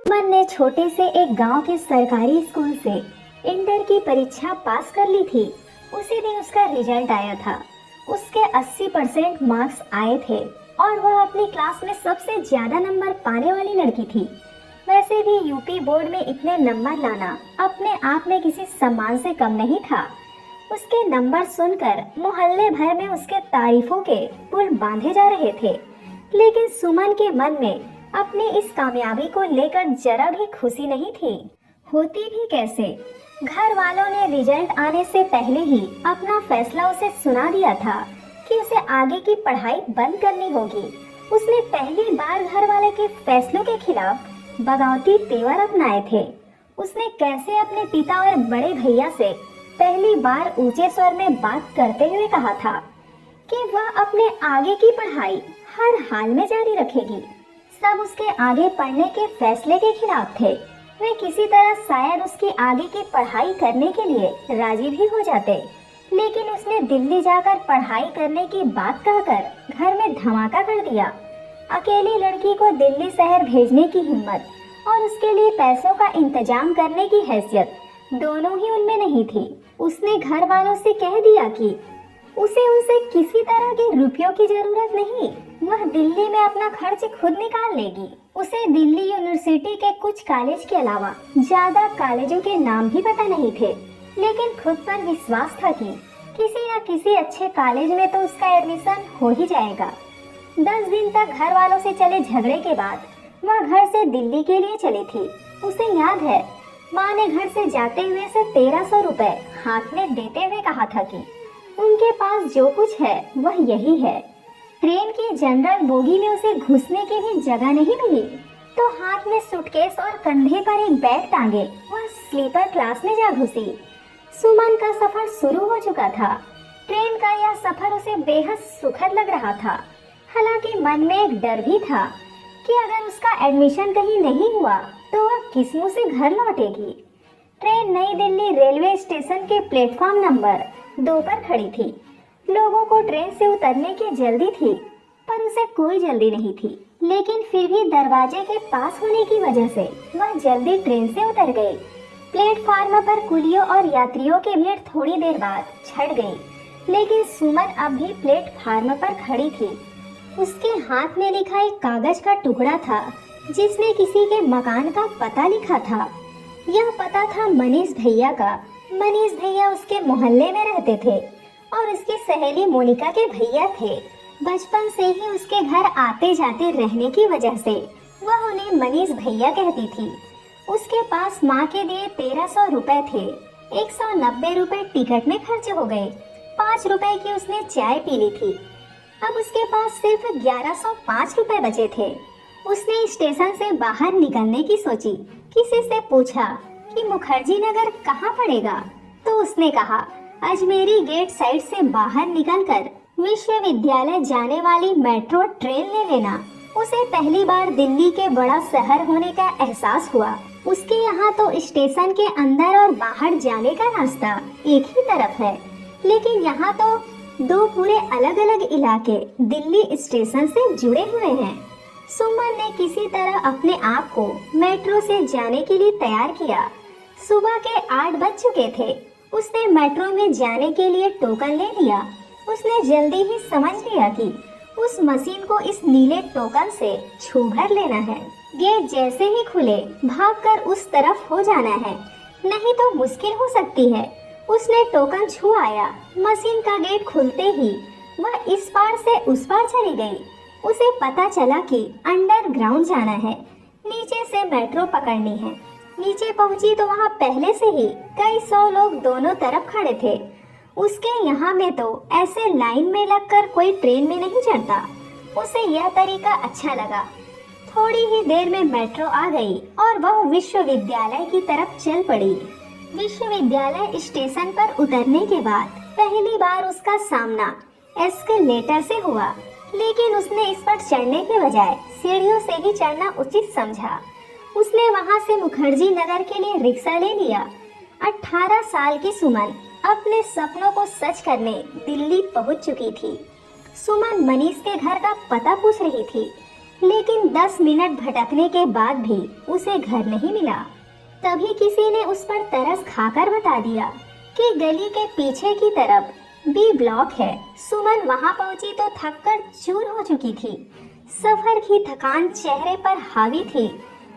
सुमन ने छोटे से एक गांव के सरकारी स्कूल से इंटर की परीक्षा पास कर ली थी। उसी दिन उसका रिजल्ट आया था। उसके 80% मार्क्स आए थे और वह अपनी क्लास में सबसे ज्यादा नंबर पाने वाली लड़की थी। वैसे भी यूपी बोर्ड में इतने नंबर लाना अपने आप में किसी सम्मान से कम नहीं था। उसके नंबर सुनकर मोहल्ले भर में उसके तारीफों के पुल बांधे जा रहे थे। लेकिन सुमन के मन में अपनी इस कामयाबी को लेकर जरा भी खुशी नहीं थी। होती भी कैसे? घर वालों ने रिजल्ट आने से पहले ही अपना फैसला उसे सुना दिया था कि उसे आगे की पढ़ाई बंद करनी होगी। उसने पहली बार घर वाले के फैसलों के खिलाफ बगावती तेवर अपनाए थे। उसने कैसे अपने पिता और बड़े भैया से पहली बार ऊंचे स्वर में बात करते हुए कहा था कि वह अपने आगे की पढ़ाई हर हाल में जारी रखेगी। सब उसके आगे पढ़ने के फैसले के खिलाफ थे। वे किसी तरह शायद उसकी आगे की पढ़ाई करने के लिए राजी भी हो जाते, लेकिन उसने दिल्ली जाकर पढ़ाई करने की बात कहकर घर में धमाका कर दिया। अकेली लड़की को दिल्ली शहर भेजने की हिम्मत और उसके लिए पैसों का इंतजाम करने की हैसियत दोनों ही उनमें नहीं थी। उसने घर वालों से कह दिया कि उसे उनसे किसी तरह के रुपयों की जरूरत नहीं, वह दिल्ली में अपना खर्च खुद निकाल लेगी। उसे दिल्ली यूनिवर्सिटी के कुछ कॉलेज के अलावा ज्यादा कॉलेजों के नाम भी पता नहीं थे, लेकिन खुद पर विश्वास था कि किसी न किसी अच्छे कॉलेज में तो उसका एडमिशन हो ही जाएगा। 10 दिन तक घर वालों से चले झगड़े के बाद वह घर से दिल्ली के लिए चली थी। उसे याद है, माँ ने घर से जाते हुए से 1300 रुपए हाथ में देते हुए कहा था कि उनके पास जो कुछ है वह यही है। ट्रेन की जनरल बोगी में उसे घुसने की भी जगह नहीं मिली, तो हाथ में सूटकेस और कंधे पर एक बैग टांगे वह स्लीपर क्लास में जा घुसी। सुमन का सफर शुरू हो चुका था। ट्रेन का यह सफर उसे बेहद सुखद लग रहा था। हालांकि मन में एक डर भी था कि अगर उसका एडमिशन कहीं नहीं हुआ तो वह किस मुंह से घर लौटेगी। ट्रेन नई दिल्ली रेलवे स्टेशन के प्लेटफॉर्म नंबर 2 पर खड़ी थी। लोगों को ट्रेन से उतरने की जल्दी थी, पर उसे कोई जल्दी नहीं थी। लेकिन फिर भी दरवाजे के पास होने की वजह से वह जल्दी ट्रेन से उतर गई। प्लेटफार्म पर कुलियों और यात्रियों की भीड़ थोड़ी देर बाद छट गई, लेकिन सुमन अब भी प्लेटफार्म पर खड़ी थी। उसके हाथ में लिखा एक कागज का टुकड़ा था जिसमें किसी के मकान का पता लिखा था। यह पता था मनीष भैया का। मनीष भैया उसके मोहल्ले में रहते थे और उसकी सहेली मोनिका के भैया थे। बचपन से ही उसके घर आते जाते रहने की वजह से वह उन्हें मनीष भैया कहती थी। उसके पास माँ के दिए 1300 रुपए थे। 190 रुपए टिकट में खर्च हो गए। 5 रुपए की उसने चाय पी ली थी। अब उसके पास सिर्फ 1105 रुपए बचे थे। उसने स्टेशन से बाहर निकलने की सोची। किसी से पूछा कि मुखर्जी नगर कहाँ पड़ेगा, तो उसने कहा अजमेरी गेट साइड से बाहर निकलकर विश्वविद्यालय जाने वाली मेट्रो ट्रेन ले लेना। उसे पहली बार दिल्ली के बड़ा शहर होने का एहसास हुआ। उसके यहाँ तो स्टेशन के अंदर और बाहर जाने का रास्ता एक ही तरफ है, लेकिन यहाँ तो 2 पूरे अलग अलग इलाके दिल्ली स्टेशन से जुड़े हुए हैं। सुमन ने किसी तरह अपने आप को मेट्रो से जाने के लिए तैयार किया। सुबह के 8 बज चुके थे। उसने मेट्रो में जाने के लिए टोकन ले लिया। उसने जल्दी ही समझ लिया कि उस मशीन को इस नीले टोकन से छू भर लेना है। गेट जैसे ही खुले भागकर उस तरफ हो जाना है, नहीं तो मुश्किल हो सकती है। उसने टोकन छू आया। मशीन का गेट खुलते ही वह इस पार से उस पार चली गई। उसे पता चला कि अंडरग्राउंड जाना है, नीचे से मेट्रो पकड़नी है। नीचे पहुंची तो वहां पहले से ही कई 100 लोग दोनों तरफ खड़े थे। उसके यहाँ में तो ऐसे लाइन में लगकर कोई ट्रेन में नहीं चढ़ता। उसे यह तरीका अच्छा लगा। थोड़ी ही देर में मेट्रो आ गई और वह विश्वविद्यालय की तरफ चल पड़ी। विश्वविद्यालय स्टेशन पर उतरने के बाद पहली बार उसका सामना एस्केलेटर से हुआ, लेकिन उसने इस पर चढ़ने के बजाय सीढ़ियों से ही चढ़ना उचित समझा। उसने वहां से मुखर्जी नगर के लिए रिक्शा ले लिया। 18 साल की सुमन अपने सपनों को सच करने दिल्ली पहुंच चुकी थी। सुमन मनीष के घर का पता पूछ रही थी, लेकिन 10 मिनट भटकने के बाद भी उसे घर नहीं मिला। तभी किसी ने उस पर तरस खाकर बता दिया कि गली के पीछे की तरफ बी ब्लॉक है। सुमन वहां पहुंची तो थककर चूर हो चुकी थी। सफर की थकान चेहरे पर हावी थी।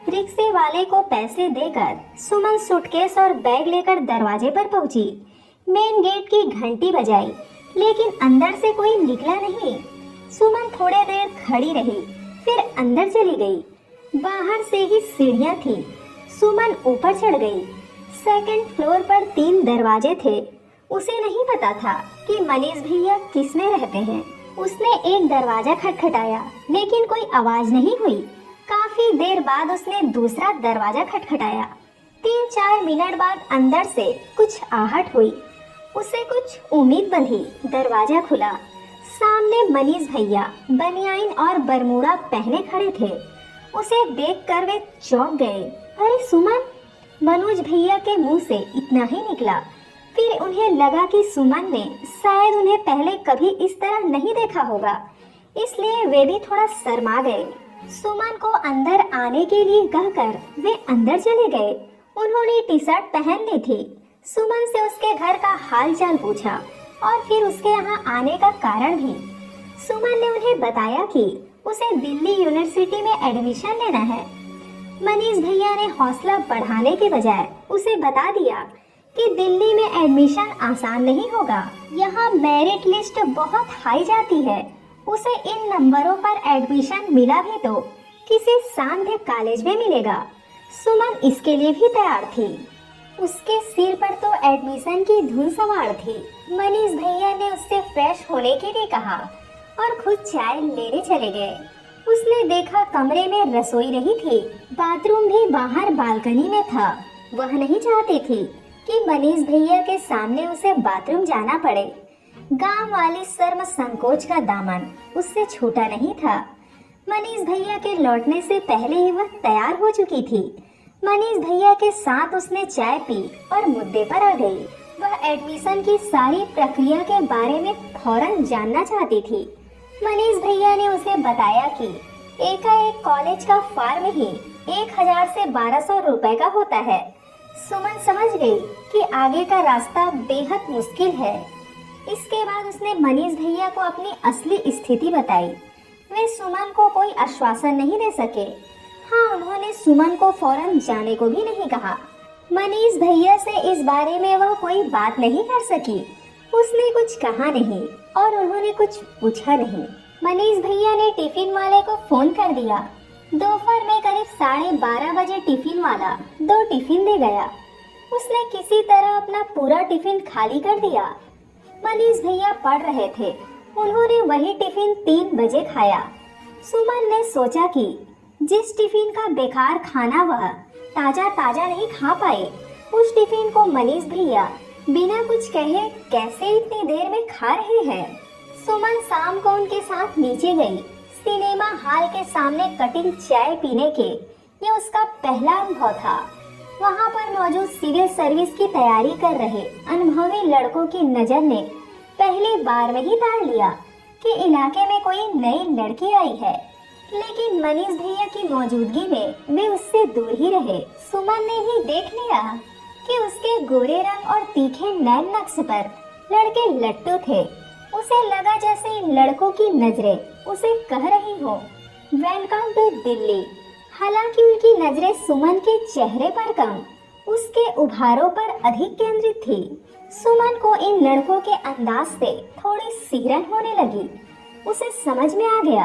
रिक्शे वाले को पैसे देकर सुमन सूटकेस और बैग लेकर दरवाजे पर पहुंची। मेन गेट की घंटी बजाई, लेकिन अंदर से कोई निकला नहीं। सुमन थोड़ी देर खड़ी रही, फिर अंदर चली गई। बाहर से ही सीढ़ियां थी। सुमन ऊपर चढ़ गई। सेकंड फ्लोर पर 3 दरवाजे थे। उसे नहीं पता था कि मनीष भैया किसमें रहते हैं। उसने एक दरवाजा खटखटाया, लेकिन कोई आवाज नहीं हुई। काफी देर बाद उसने दूसरा दरवाजा खटखटाया। 3-4 मिनट बाद अंदर से कुछ आहट हुई। उसे कुछ उम्मीद बंधी। दरवाजा खुला। सामने मनीष भैया बनियाइन और बरमूडा पहने खड़े थे। उसे देखकर वे चौंक गए। अरे सुमन! मनोज भैया के मुंह से इतना ही निकला। फिर उन्हें लगा कि सुमन ने शायद उन्हें पहले कभी इस तरह नहीं देखा होगा, इसलिए वे भी थोड़ा शर्मा गए। सुमन को अंदर आने के लिए कहकर वे अंदर चले गए। उन्होंने टी शर्ट पहन ली थी। सुमन से उसके घर का हाल चाल पूछा और फिर उसके यहाँ आने का कारण भी। सुमन ने उन्हें बताया कि उसे दिल्ली यूनिवर्सिटी में एडमिशन लेना है। मनीष भैया ने हौसला बढ़ाने के बजाय उसे बता दिया कि दिल्ली में एडमिशन आसान नहीं होगा। यहाँ मेरिट लिस्ट बहुत हाई जाती है। उसे इन नंबरों पर एडमिशन मिला भी तो किसी सांध्य कॉलेज में मिलेगा। सुमन इसके लिए भी तैयार थी। उसके सिर पर तो एडमिशन की धुन सवार थी। मनीष भैया ने उससे फ्रेश होने के लिए कहा और खुद चाय लेने चले गए। उसने देखा कमरे में रसोई नहीं थी, बाथरूम भी बाहर बालकनी में था। वह नहीं चाहती थी कि मनीष भैया के सामने उसे बाथरूम जाना पड़े। गांव वाली शर्म संकोच का दामन उससे छूटा नहीं था। मनीष भैया के लौटने से पहले ही वह तैयार हो चुकी थी। मनीष भैया के साथ उसने चाय पी और मुद्दे पर आ गई। वह एडमिशन की सारी प्रक्रिया के बारे में फौरन जानना चाहती थी। मनीष भैया ने उसे बताया कि एकाएक कॉलेज का फॉर्म ही 1000 से 1200 रुपए का होता है। सुमन समझ गई कि आगे का रास्ता बेहद मुश्किल है। इसके बाद उसने मनीष भैया को अपनी असली स्थिति बताई। वे सुमन को कोई आश्वासन नहीं दे सके। हाँ, उन्होंने सुमन को फौरन जाने को भी नहीं कहा। मनीष भैया से इस बारे में वह कोई बात नहीं कर सकी। उसने कुछ कहा नहीं और उन्होंने कुछ पूछा नहीं। मनीष भैया ने टिफिन वाले को फोन कर दिया। दोपहर में करीब 12:30 बजे टिफिन वाला 2 टिफिन दे गया। उसने किसी तरह अपना पूरा टिफिन खाली कर दिया। मनीष भैया पढ़ रहे थे। उन्होंने वही टिफिन 3 बजे खाया। सुमन ने सोचा कि जिस टिफिन का बेकार खाना वह ताजा ताजा नहीं खा पाए, उस टिफिन को मनीष भैया बिना कुछ कहे कैसे इतनी देर में खा रहे हैं। सुमन शाम को उनके साथ नीचे गई। सिनेमा हॉल के सामने कटिंग चाय पीने के ये उसका पहला अनुभव था। वहाँ पर मौजूद सिविल सर्विस की तैयारी कर रहे अनुभवी लड़कों की नजर ने पहली बार में ही ताड़ लिया कि इलाके में कोई नई लड़की आई है, लेकिन मनीष भैया की मौजूदगी में वे उससे दूर ही रहे। सुमन ने ही देख लिया कि उसके गोरे रंग और तीखे नैन नक्श पर लड़के लट्टू थे। उसे लगा जैसे इन लड़कों की नजरें उसे कह रही हो, वेलकम टू दिल्ली। हालांकि उनकी नजरें सुमन के चेहरे पर कम, उसके उभारों पर अधिक केंद्रित थी। सुमन को इन लड़कों के अंदाज से थोड़ी सिहरन होने लगी। उसे समझ में आ गया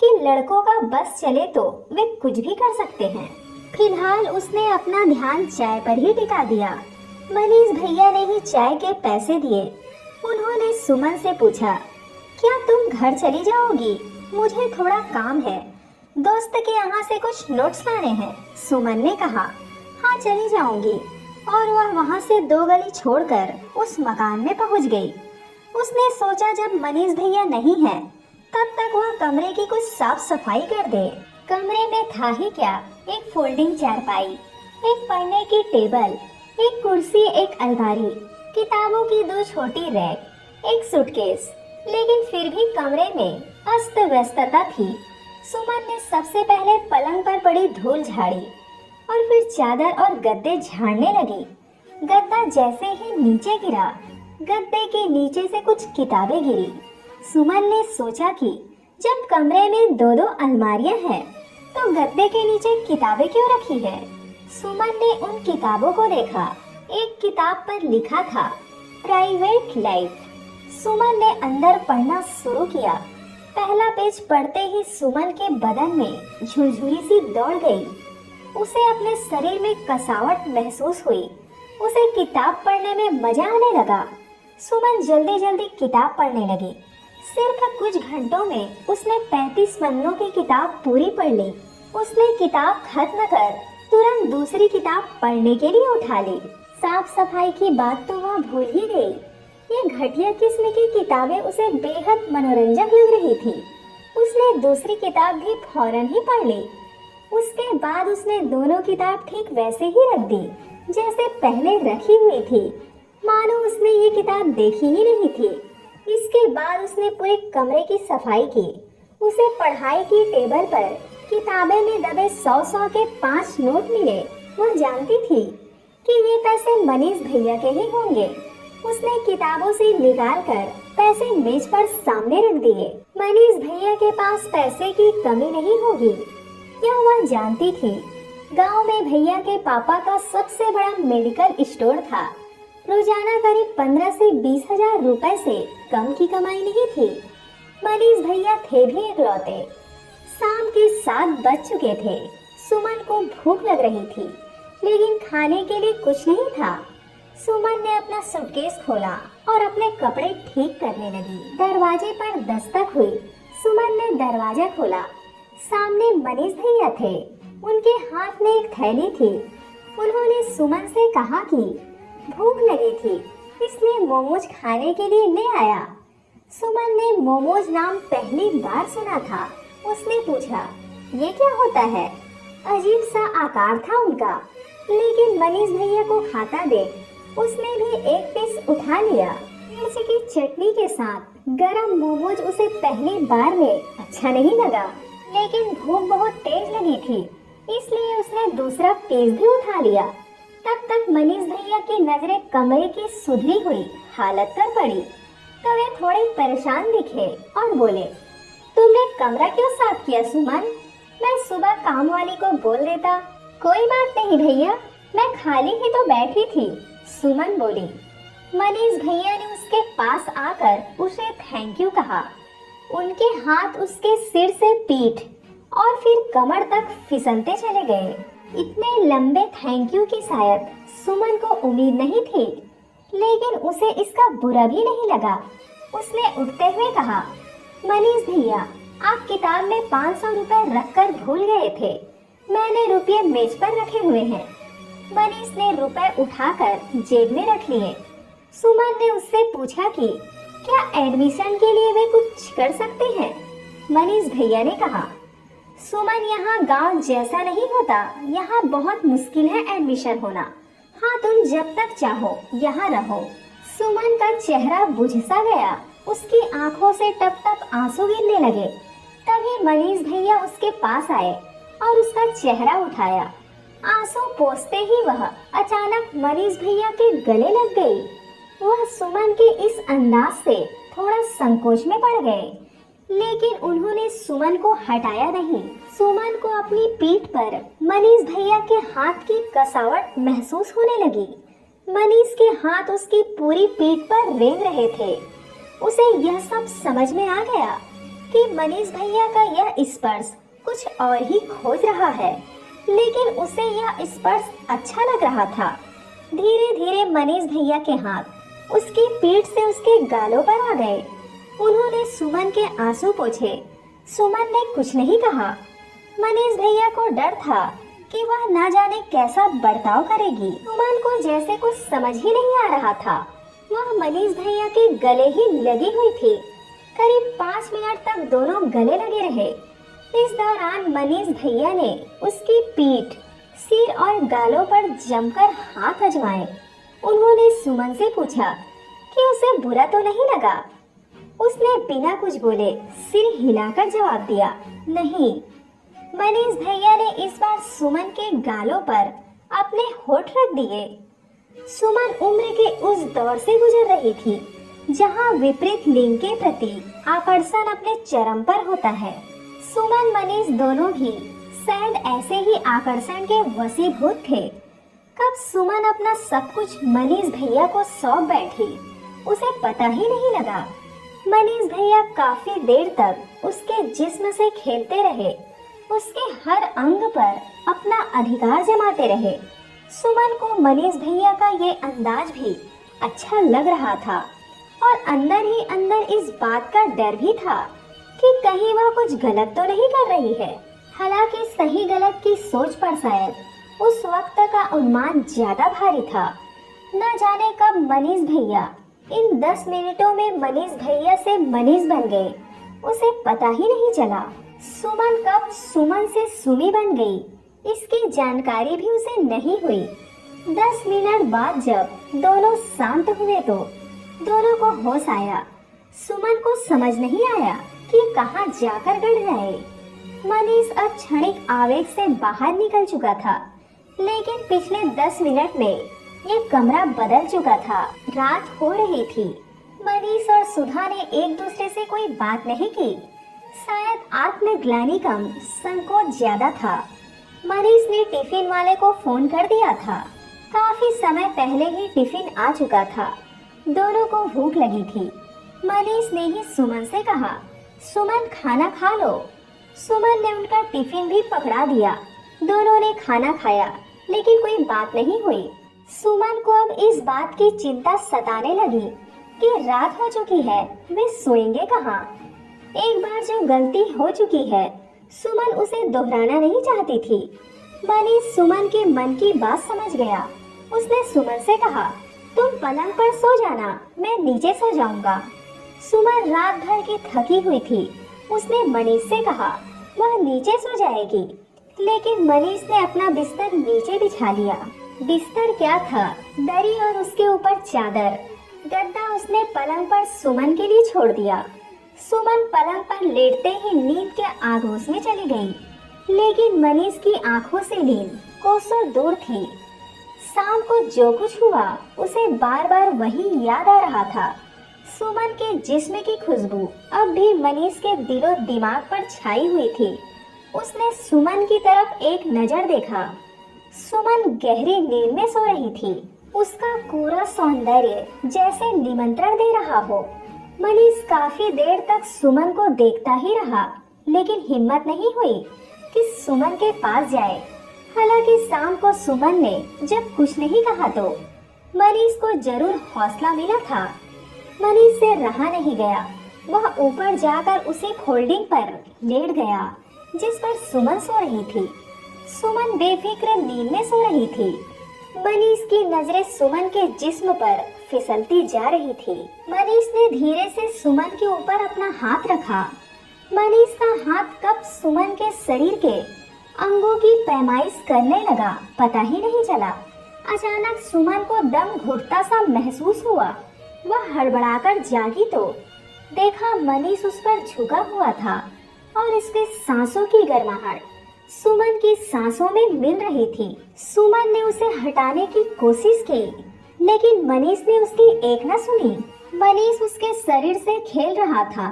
कि लड़कों का बस चले तो वे कुछ भी कर सकते हैं। फिलहाल उसने अपना ध्यान चाय पर ही टिका दिया। मनीष भैया ने ही चाय के पैसे दिए। उन्होंने सुमन से पूछा, क्या तुम घर चली जाओगी? मुझे थोड़ा काम है, दोस्त के यहाँ से कुछ नोट्स लाने हैं। सुमन ने कहा, हाँ चली जाऊंगी, और वह वहाँ से 2 गली छोड़कर उस मकान में पहुँच गई। उसने सोचा जब मनीष भैया नहीं है तब तक वह कमरे की कुछ साफ सफाई कर दे। कमरे में था ही क्या, एक फोल्डिंग चारपाई, एक पढ़ने की टेबल, एक कुर्सी, एक अलमारी, किताबों की 2 छोटी रैक, एक सूटकेस, लेकिन फिर भी कमरे में अस्त व्यस्तता थी। सुमन ने सबसे पहले पलंग पर पड़ी धूल झाड़ी और फिर चादर और गद्दे झाड़ने लगी। गद्दा जैसे ही नीचे गिरा, गद्दे के नीचे से कुछ किताबें गिरी। सुमन ने सोचा कि जब कमरे में दो दो अलमारियां हैं, तो गद्दे के नीचे किताबें क्यों रखी है। सुमन ने उन किताबों को देखा। एक किताब पर लिखा था प्राइवेट लाइफ। सुमन ने अंदर पढ़ना शुरू किया। पहला पेज पढ़ते ही सुमन के बदन में झुरझुरी सी दौड़ गई। उसे अपने शरीर में कसावट महसूस हुई। उसे किताब पढ़ने में मजा आने लगा। सुमन जल्दी जल्दी किताब पढ़ने लगी। सिर्फ कुछ घंटों में उसने 35 पन्नों की किताब पूरी पढ़ ली। उसने किताब खत्म कर तुरंत दूसरी किताब पढ़ने के लिए उठा ली। साफ सफाई की बात तो वह भूल ही गई। ये घटिया किस्म की किताबें उसे बेहद मनोरंजक लग रही थी। उसने दूसरी किताब भी फौरन ही पढ़ ली। उसके बाद उसने दोनों किताब ठीक वैसे ही रख दी जैसे पहले रखी हुई थी, मानो उसने ये किताब देखी ही नहीं थी। इसके बाद उसने पूरे कमरे की सफाई की। उसे पढ़ाई की टेबल पर किताबें में दबे 100 के 5 नोट मिले। वह जानती थी कि ये पैसे मनीष भैया के ही होंगे। उसने किताबों से निकाल कर पैसे मेज पर सामने रख दिए। मनीष भैया के पास पैसे की कमी नहीं होगी, यह वह जानती थी। गांव में भैया के पापा का सबसे बड़ा मेडिकल स्टोर था। रोजाना करीब 15 से 20 हजार रुपए से कम की कमाई नहीं थी। मनीष भैया थे भी इकलौते। शाम के 7 बज चुके थे। सुमन को भूख लग रही थी, लेकिन खाने के लिए कुछ नहीं था। सुमन ने अपना सूटकेस खोला और अपने कपड़े ठीक करने लगी। दरवाजे पर दस्तक हुई। सुमन ने दरवाजा खोला। सामने मनीष भैया थे। उनके हाथ में एक थैली थी। उन्होंने सुमन से कहा कि भूख लगी थी, इसलिए मोमोज खाने के लिए ले आया। सुमन ने मोमोज नाम पहली बार सुना था। उसने पूछा, ये क्या होता है? अजीब सा आकार था उनका, लेकिन मनीष भैया को खाता देख उसने भी एक पीस उठा लिया। मिर्च की चटनी के साथ गरम मोमोज उसे पहली बार में अच्छा नहीं लगा, लेकिन भूख बहुत तेज लगी थी, इसलिए उसने दूसरा पीस भी उठा लिया। तब तक मनीष भैया की नजरें कमरे की सुधरी हुई हालत पर पड़ी, तो वे थोड़े परेशान दिखे और बोले, तुमने कमरा क्यों साफ किया सुमन? मैं सुबह काम वाली को बोल देता। कोई बात नहीं भैया, मैं खाली ही तो बैठी थी, सुमन बोली। मनीष भैया ने उसके पास आकर उसे थैंक यू कहा। उनके हाथ उसके सिर से पीठ और फिर कमर तक फिसलते चले गए। इतने लंबे थैंक यू की शायद सुमन को उम्मीद नहीं थी, लेकिन उसे इसका बुरा भी नहीं लगा। उसने उठते हुए कहा, मनीष भैया, आप किताब में 500 रुपए रखकर भूल गए थे। मैंने रुपये मेज पर रखे हुए हैं। मनीष ने रुपए उठाकर जेब में रख लिए। सुमन ने उससे पूछा कि क्या एडमिशन के लिए वे कुछ कर सकते हैं? मनीष भैया ने कहा, सुमन, यहाँ गांव जैसा नहीं होता, यहाँ बहुत मुश्किल है एडमिशन होना। हाँ, तुम जब तक चाहो यहाँ रहो। सुमन का चेहरा बुझ सा गया। उसकी आंखों से टप टप आंसू गिरने लगे। तभी मनीष भैया उसके पास आए और उसका चेहरा उठाया। आंसू पोंछते ही वह अचानक मनीष भैया के गले लग गई। वह सुमन के इस अंदाज से थोड़ा संकोच में पड़ गए, लेकिन उन्होंने सुमन को हटाया नहीं। सुमन को अपनी पीठ पर मनीष भैया के हाथ की कसावट महसूस होने लगी। मनीष के हाथ उसकी पूरी पीठ पर रेंग रहे थे। उसे यह सब समझ में आ गया कि मनीष भैया का यह स्पर्श कुछ और ही खोज रहा है, लेकिन उसे यह स्पर्श अच्छा लग रहा था। धीरे धीरे मनीष भैया के हाथ उसकी पीठ से उसके गालों पर आ गए। उन्होंने सुमन के आंसू पोंछे। सुमन ने कुछ नहीं कहा। मनीष भैया को डर था कि वह ना जाने कैसा बर्ताव करेगी। सुमन को जैसे कुछ समझ ही नहीं आ रहा था। वह मनीष भैया के गले ही लगी हुई थी। करीब 5 मिनट तक दोनों गले लगे रहे। इस दौरान मनीष भैया ने उसकी पीठ, सिर और गालों पर जमकर हाथ आजमाए। उन्होंने सुमन से पूछा कि उसे बुरा तो नहीं लगा। उसने बिना कुछ बोले सिर हिलाकर जवाब दिया, नहीं। मनीष भैया ने इस बार सुमन के गालों पर अपने होठ रख दिए। सुमन उम्र के उस दौर से गुजर रही थी जहां विपरीत लिंग के प्रति आकर्षण अपने चरम पर होता है। सुमन मनीष दोनों भी शायद ऐसे ही आकर्षण के वशीभूत थे। कब सुमन अपना सब कुछ मनीष भैया को सौंप बैठी, उसे पता ही नहीं लगा। मनीष भैया काफी देर तक उसके जिस्म से खेलते रहे, उसके हर अंग पर अपना अधिकार जमाते रहे। सुमन को मनीष भैया का ये अंदाज भी अच्छा लग रहा था और अंदर ही अंदर इस बात का डर भी था कि कहीं वह कुछ गलत तो नहीं कर रही है। हालांकि सही गलत की सोच पर शायद उस वक्त का अनुमान ज्यादा भारी था। न जाने कब मनीष भैया इन 10 मिनटों में मनीष भैया से मनीष बन गए, उसे पता ही नहीं चला। सुमन कब सुमन से सुमी बन गई, इसकी जानकारी भी उसे नहीं हुई। 10 मिनट बाद जब दोनों शांत हुए तो दोनों को होश आया। सुमन को समझ नहीं आया कि कहाँ जाकर गड़ जाए। मनीष अब क्षणिक आवेग से बाहर निकल चुका था, लेकिन पिछले 10 मिनट में ये कमरा बदल चुका था। रात हो रही थी। मनीष और सुधा ने एक दूसरे से कोई बात नहीं की। शायद आत्मग्लानि कम, संकोच ज्यादा था। मनीष ने टिफिन वाले को फोन कर दिया था। काफी समय पहले ही टिफिन आ चुका था। दोनों को भूख लगी थी। मनीष ने ही सुमन से कहा, सुमन खाना खा लो। सुमन ने उनका टिफिन भी पकड़ा दिया। दोनों ने खाना खाया, लेकिन कोई बात नहीं हुई। सुमन को अब इस बात की चिंता सताने लगी कि रात हो चुकी है, वे सोएंगे कहाँ। एक बार जो गलती हो चुकी है, सुमन उसे दोहराना नहीं चाहती थी। मनीष सुमन के मन की बात समझ गया। उसने सुमन से कहा, तुम पलंग पर सो जाना, मैं नीचे सो जाऊंगा। सुमन रात भर की थकी हुई थी। उसने मनीष से कहा वह नीचे सो जाएगी, लेकिन मनीष ने अपना बिस्तर नीचे बिछा लिया। बिस्तर क्या था, दरी और उसके ऊपर चादर, गद्दा उसने पलंग पर सुमन के लिए छोड़ दिया। सुमन पलंग पर लेटते ही नींद के आगोश में चली गई, लेकिन मनीष की आंखों से नींद कोसों दूर थी। शाम को जो कुछ हुआ उसे बार बार वही याद आ रहा था। सुमन के जिस्म की खुशबू अब भी मनीष के दिलो दिमाग पर छाई हुई थी। उसने सुमन की तरफ एक नजर देखा। सुमन गहरी नींद में सो रही थी। उसका पूरा सौंदर्य जैसे निमंत्रण दे रहा हो। मनीष काफी देर तक सुमन को देखता ही रहा, लेकिन हिम्मत नहीं हुई कि सुमन के पास जाए। हालांकि शाम को सुमन ने जब कुछ नहीं कहा तो मनीष को जरूर हौसला मिला था। मनीष से रहा नहीं गया। वह ऊपर जाकर उसी फोल्डिंग पर लेट गया जिस पर सुमन सो रही थी। सुमन बेफिक्र नींद में सो रही थी। मनीष की नजरें सुमन के जिस्म पर फिसलती जा रही थी। मनीष ने धीरे से सुमन के ऊपर अपना हाथ रखा। मनीष का हाथ कब सुमन के शरीर के अंगों की पैमाइश करने लगा, पता ही नहीं चला। अचानक सुमन को दम घुटता सा महसूस हुआ। वह हड़बड़ाकर जागी तो देखा मनीष उस पर झुका हुआ था और इसके सांसों की गर्माहट सुमन की सांसों में मिल रही थी। सुमन ने उसे हटाने की कोशिश की, लेकिन मनीष ने उसकी एक न सुनी। मनीष उसके शरीर से खेल रहा था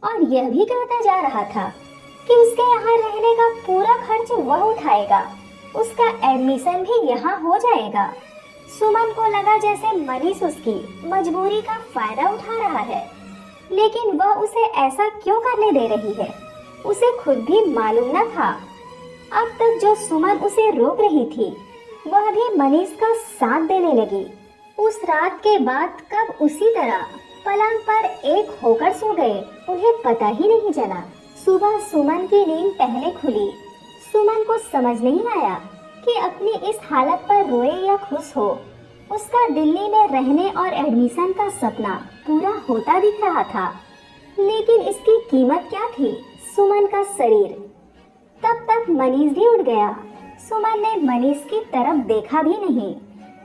और यह भी कहता जा रहा था कि उसके यहाँ रहने का पूरा खर्च वह उठाएगा, उसका एडमिशन भी यहाँ हो जाएगा। सुमन को लगा जैसे मनीष उसकी मजबूरी का फायदा उठा रहा है, लेकिन वह उसे ऐसा क्यों करने दे रही है, उसे खुद भी मालूम न था। अब तक जो सुमन उसे रोक रही थी, वह भी मनीष का साथ देने लगी। उस रात के बाद कब उसी तरह पलंग पर एक होकर सो गए, उन्हें पता ही नहीं चला। सुबह सुमन की नींद पहले खुली। सुमन को समझ नहीं आया कि अपनी इस हालत पर रोए या खुश हो। उसका दिल्ली में रहने और एडमिशन का सपना पूरा होता दिख रहा था, लेकिन इसकी कीमत क्या थी? सुमन का शरीर। तब तक मनीष भी उठ गया। सुमन ने मनीष की तरफ देखा भी नहीं,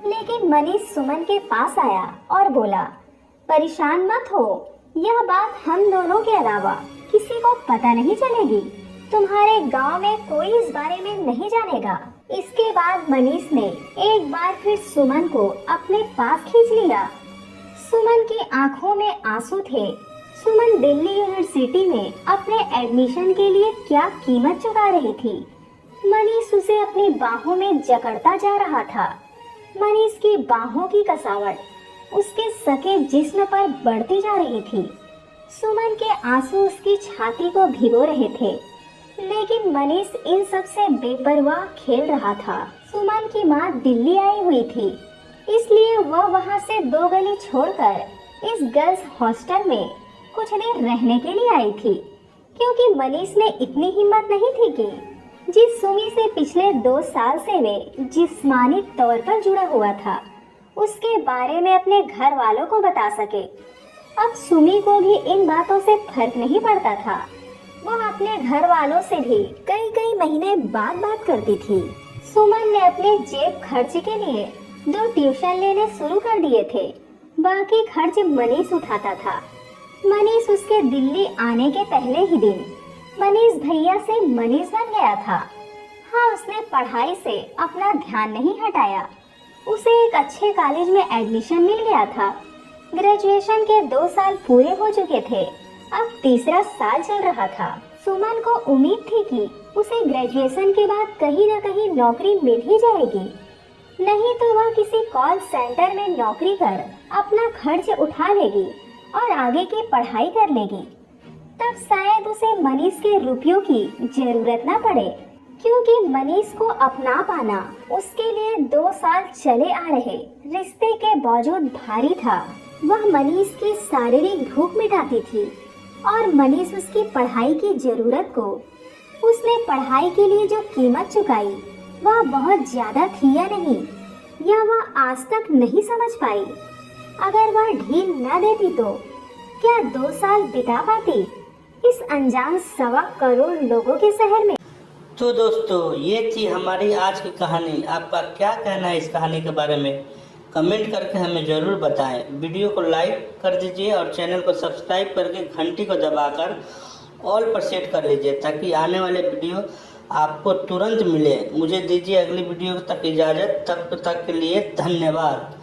लेकिन मनीष सुमन के पास आया और बोला, परेशान मत हो, यह बात हम दोनों के अलावा किसी को पता नहीं चलेगी। तुम्हारे गांव में कोई इस बारे में नहीं जानेगा। इसके बाद मनीष ने एक बार फिर सुमन को अपने पास खींच लिया। सुमन की आंखों में आंसू थे। सुमन दिल्ली यूनिवर्सिटी में अपने एडमिशन के लिए क्या कीमत चुका रही थी। मनीष उसे अपनी बाहों में जकड़ता जा रहा था। मनीष की बाहों की कसावट उसके सके जिस्म पर बढ़ती जा रही थी। सुमन के आंसू उसकी छाती को भिगो रहे थे, लेकिन मनीष इन सब से बेपरवाह खेल रहा था। सुमन की माँ दिल्ली आई हुई थी, इसलिए वह वहाँ से 2 गली छोड़कर इस गर्ल्स हॉस्टल में कुछ दिन रहने के लिए आई थी, क्योंकि मनीष ने इतनी हिम्मत नहीं थी कि जिस सुमी से पिछले 2 साल से वे जिस्मानी तौर पर जुड़ा हुआ था उसके बारे में अपने घर वालों को बता सके। अब सुमी को भी इन बातों से फर्क नहीं पड़ता था। वह अपने घर वालों से भी कई महीने बाद बात करती थी। सुमन ने अपने जेब खर्च के लिए 2 ट्यूशन लेने शुरू कर दिए थे। बाकी खर्च मनीष उठाता था। मनीष उसके दिल्ली आने के पहले ही दिन मनीष भैया से मनीष बन गया था। हाँ, उसने पढ़ाई से अपना ध्यान नहीं हटाया। उसे एक अच्छे कॉलेज में एडमिशन मिल गया था। ग्रेजुएशन के 2 साल पूरे हो चुके थे, अब तीसरा साल चल रहा था। सुमन को उम्मीद थी कि उसे ग्रेजुएशन के बाद कहीं न कहीं नौकरी मिल ही जाएगी, नहीं तो वह किसी कॉल सेंटर में नौकरी कर अपना खर्च उठा लेगी और आगे की पढ़ाई कर लेगी। तब शायद उसे मनीष के रुपयों की जरूरत न पड़े, क्योंकि मनीष को अपना पाना उसके लिए 2 साल चले आ रहे रिश्ते के बावजूद भारी था। वह मनीष की शारीरिक भूख मिटाती थी और मनीष उसकी पढ़ाई की जरूरत को, उसने पढ़ाई के लिए जो कीमत चुकाई वह बहुत ज्यादा थी या नहीं, या वह आज तक नहीं समझ पाई। अगर वह ढील न देती तो क्या 2 साल बिता पाती इस अनजान 1.25 करोड़ लोगों के शहर में। तो दोस्तों, ये थी हमारी आज की कहानी। आपका क्या कहना है इस कहानी के बारे में? कमेंट करके हमें ज़रूर बताएं। वीडियो को लाइक कर दीजिए और चैनल को सब्सक्राइब करके घंटी को दबाकर ऑल पर सेट कर लीजिए, ताकि आने वाले वीडियो आपको तुरंत मिले। मुझे दीजिए अगली वीडियो तक इजाज़त। तब तक के लिए धन्यवाद।